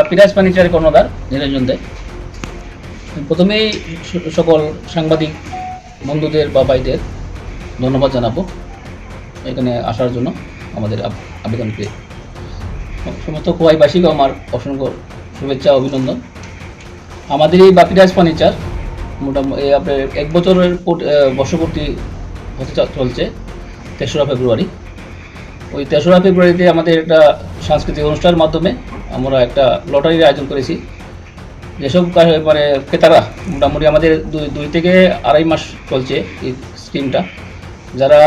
পিরাজ ফার্নিচারের কর্ণধার নিরঞ্জন দে। প্রথমেই সকল সাংবাদিক বন্ধুদের বা ভাইদের ধন্যবাদ জানাবো এখানে আসার জন্য, আমাদের আবেদনকে। সমস্ত খোয়াইবাসীকে আমার অসংখ্য শুভেচ্ছা অভিনন্দন। আমাদের এই বাপিরাজ ফার্নিচার মোটামুটি আপনার 1 বছরের বর্ষপূর্তি হতে চলছে 3রা ফেব্রুয়ারি। ওই 3রা ফেব্রুয়ারিতে আমাদের একটা সাংস্কৃতিক অনুষ্ঠানের মাধ্যমে আমরা একটা লটারির আয়োজন করেছি। যেসব মানে ক্রেতারা মোটামুটি আমাদের 2 থেকে 2.5 মাস চলছে এই স্কিমটা, যারা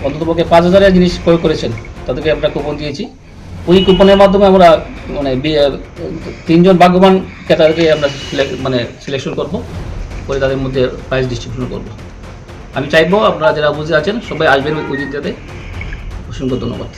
অন্ততপক্ষে 5,000 জিনিস ক্রয় করেছেন তাদেরকে আমরা কুপন দিয়েছি। ওই কুপনের মাধ্যমে আমরা মানে 3 জন ভাগ্যবান ক্রেতাদেরকে আমরা সিলেকশন করবো, করে তাদের মধ্যে প্রাইজ ডিস্ট্রিবিউশন করবো। আমি চাইবো আপনারা যারা বুঝে আছেন সবাই আসবেন ওই দিকটাতে। অসংখ্য ধন্যবাদ।